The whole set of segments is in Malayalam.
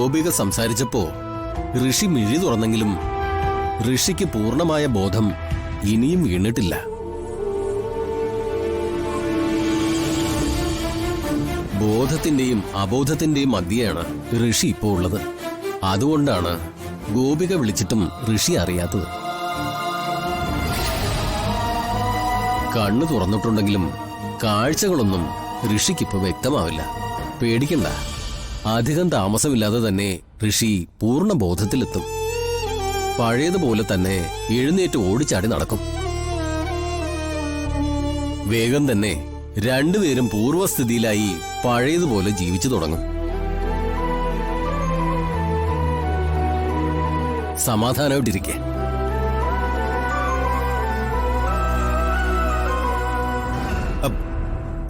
ഗോപിക സംസാരിച്ചപ്പോ ഋഷി മിഴി തുറന്നെങ്കിലും ഋഷിക്ക് പൂർണ്ണമായ ബോധം ഇനിയും വീണിട്ടില്ല. ബോധത്തിന്റെയും അബോധത്തിന്റെയും മധ്യയാണ് ഋഷി ഇപ്പോ ഉള്ളത്. അതുകൊണ്ടാണ് ഗോപിക വിളിച്ചിട്ടും ഋഷി അറിയാത്തത്. കണ്ണു തുറന്നിട്ടുണ്ടെങ്കിലും കാഴ്ചകളൊന്നും ഋഷിക്കിപ്പോ വ്യക്തമാവില്ല. പേടിക്കണ്ട, അധികം താമസമില്ലാതെ തന്നെ ഋഷി പൂർണ്ണ ബോധത്തിലെത്തും. പഴയതുപോലെ തന്നെ എഴുന്നേറ്റ് ഓടിച്ചാടി നടക്കും. വേഗം തന്നെ രണ്ടുപേരും പൂർവ്വസ്ഥിതിയിലായി പഴയതുപോലെ ജീവിച്ചു തുടങ്ങും. സമാധാനമായിട്ടിരിക്കെ.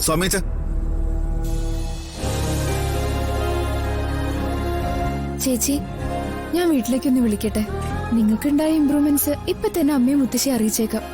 സ്വാമിച്ച, ചേച്ചി, ഞാൻ വീട്ടിലേക്കൊന്ന് വിളിക്കട്ടെ? നിങ്ങൾക്കുണ്ടായ ഇംപ്രൂവ്മെന്റ്സ് ഇപ്പൊ തന്നെ അമ്മയും മുത്തശ്ശി അറിയിച്ചേക്കാം.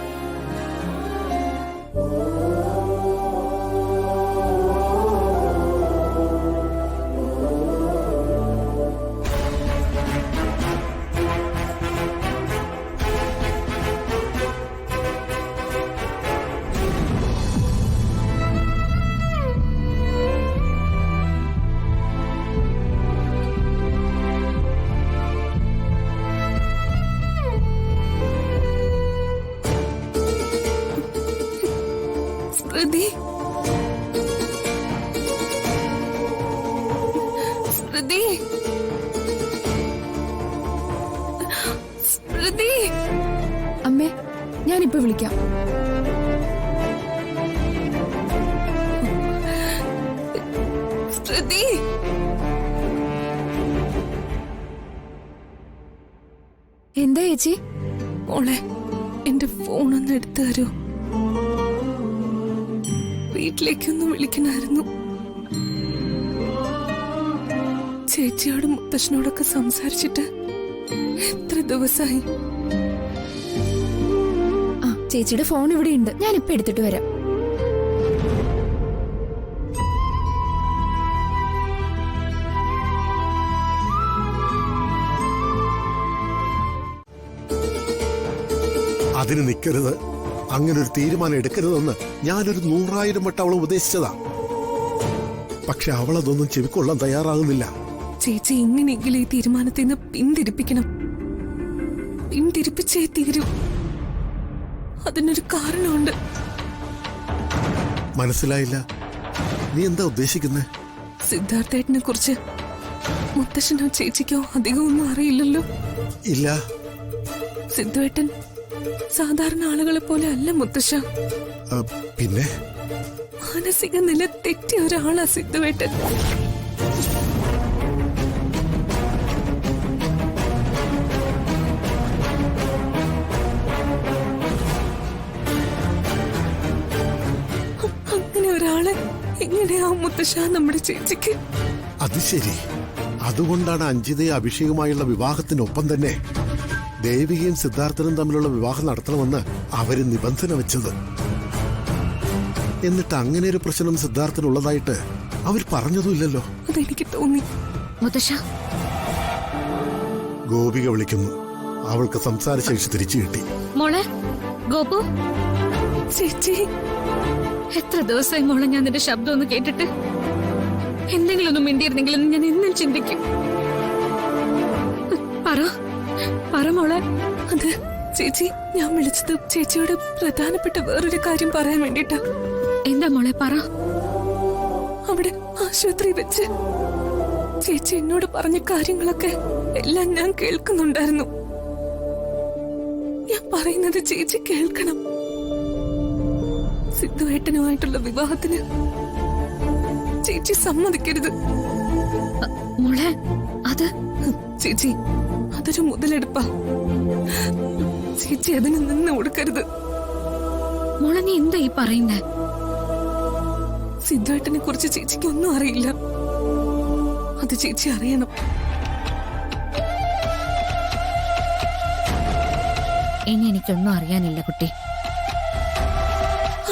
സ്മൃതി, സ്മൃതി, സ്മൃതി. അമ്മേ, ഞാനിപ്പോ വിളിക്കാം. സ്മൃതി. എന്താ ചേച്ചി? മോളെ, എന്റെ ഫോണൊന്ന് എടുത്തു തരൂ. വീട്ടിലേക്കൊന്ന് വിളിക്കണമായിരുന്നു. ചേച്ചിയോടും മുത്തശ്ശനോടൊക്കെ സംസാരിച്ചിട്ട് എത്ര ദിവസമായി. ചേച്ചിയുടെ ഫോൺ ഇവിടെ ഉണ്ട്, ഞാനിപ്പോ എടുത്തിട്ട് വരാം. അതിന് നിൽക്കരുത്, അങ്ങനൊരു തീരുമാനം എടുക്കരുതെന്ന് ഞാനൊരു 100,000 വട്ടം അവളെ ഉപദേശിച്ചതാ. പക്ഷെ അവളതൊന്നും ചെവിക്കൊള്ളാൻ തയ്യാറാകുന്നില്ല. ചേച്ചി എങ്ങനെയെങ്കിലും ഈ തീരുമാനത്തിൽ നിന്ന് പിന്തിരിപ്പിക്കണം. പിന്തിരിപ്പിച്ചേ തീരൂ. അതിനൊരു കാരണമുണ്ട്. മനസ്സിലായില്ല, നീ എന്താ ഉദ്ദേശിക്കുന്നേ? സിദ്ധാർത്ഥേട്ടനെ കുറിച്ച് മുത്തശ്ശനോ ചേച്ചിക്കോ അധികം ഒന്നും അറിയില്ലല്ലോ. ഇല്ല. സിദ്ധുവേട്ടൻ സാധാരണ ആളുകളെ പോലെ അല്ല മുത്തശ്ശ. പിന്നെ മാനസിക നില തെറ്റിയ ഒരാളാ സിദ്ധുവേട്ടൻ. അങ്ങനെ ഒരാളെ എങ്ങനെയാ മുത്തശ്ശ നമ്മുടെ ചേച്ചിക്ക്? അത് ശരി. അതുകൊണ്ടാണ് അഞ്ജിതയും അഭിഷേകുമായുള്ള വിവാഹത്തിനൊപ്പം തന്നെ ദേവികയും സിദ്ധാർത്ഥനും തമ്മിലുള്ള വിവാഹം നടത്തണമെന്ന് അവര് നിബന്ധന വെച്ചത്. എന്നിട്ട് അങ്ങനെ ഒരു പ്രശ്നം സിദ്ധാർത്ഥനുള്ളതായിട്ട് അവർ പറഞ്ഞതുമില്ലല്ലോ. അതെനിക്ക് തോന്നി. മുത്തശ്ശ, ഗോപിക വിളിക്കുന്നു. അവൾക്ക് സംസാരശേഷി തിരിച്ചു കിട്ടി. മോളെ ഗോപു. ചേച്ചി, എത്ര ദിവസമായി മോളെ ഞാൻ നിന്റെ ശബ്ദം ഒന്ന് കേട്ടിട്ട്. എന്തെങ്കിലും ഒന്നും മിണ്ടിയിരുന്നെങ്കിലും ഞാൻ എന്നും ചിന്തിക്കും. പറ മോളെ. അത് ചേച്ചി, ഞാൻ വിളിച്ചത് ചേച്ചിയോട് പ്രധാനപ്പെട്ട വേറൊരു കാര്യം പറയാൻ വേണ്ടിട്ടാ. എന്താ മോളെ, പറ. അവിടെ ആശുപത്രി വെച്ച് ചേച്ചി എന്നോട് പറഞ്ഞ കാര്യങ്ങളൊക്കെ എല്ലാം ഞാൻ കേൾക്കുന്നുണ്ടായിരുന്നു. ഞാൻ പറയുന്നത് ചേച്ചി കേൾക്കണം. സിദ്ധുവേട്ടനുമായിട്ടുള്ള വിവാഹത്തിന് ചേച്ചി സമ്മതിക്കരുത്. മോളെ, അത് ചേച്ചി, അതൊരു മുതലെടുപ്പാ. ചേച്ചി അതിന് നിന്ന് കൊടുക്കരുത്. മോളെ, നീ എന്താ ഈ പറയുന്നേ? സിദ്ധുവേട്ടനെ കുറിച്ച് ചേച്ചിക്ക് ഒന്നും അറിയില്ല. അത് ചേച്ചി അറിയണം. ഇനി എനിക്കൊന്നും അറിയാനില്ല കുട്ടി.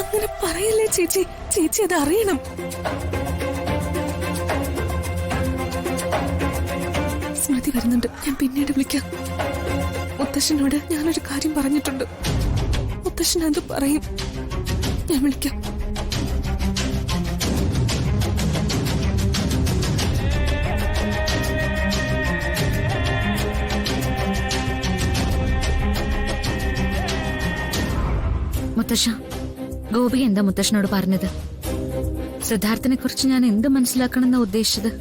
അങ്ങനെ പറയല്ലേ ചേച്ചി. ചേച്ചി അത് അറിയണം. സ്മൃതി വരുന്നുണ്ട്. ഞാൻ പിന്നീട് വിളിക്കാം. മുത്തശ്ശനോട് ഞാനൊരു കാര്യം പറഞ്ഞിട്ടുണ്ട്. മുത്തശ്ശൻ അത് പറയും. ഞാൻ വിളിക്കാം. മുത്തശ്ശ, ഗോപി എന്താ മുത്തശ്ശനോട് പറഞ്ഞത്? സിദ്ധാർത്ഥനെ കുറിച്ച് ഞാൻ എന്ത് മനസ്സിലാക്കണമെന്നാ ഉദ്ദേശിച്ചത്?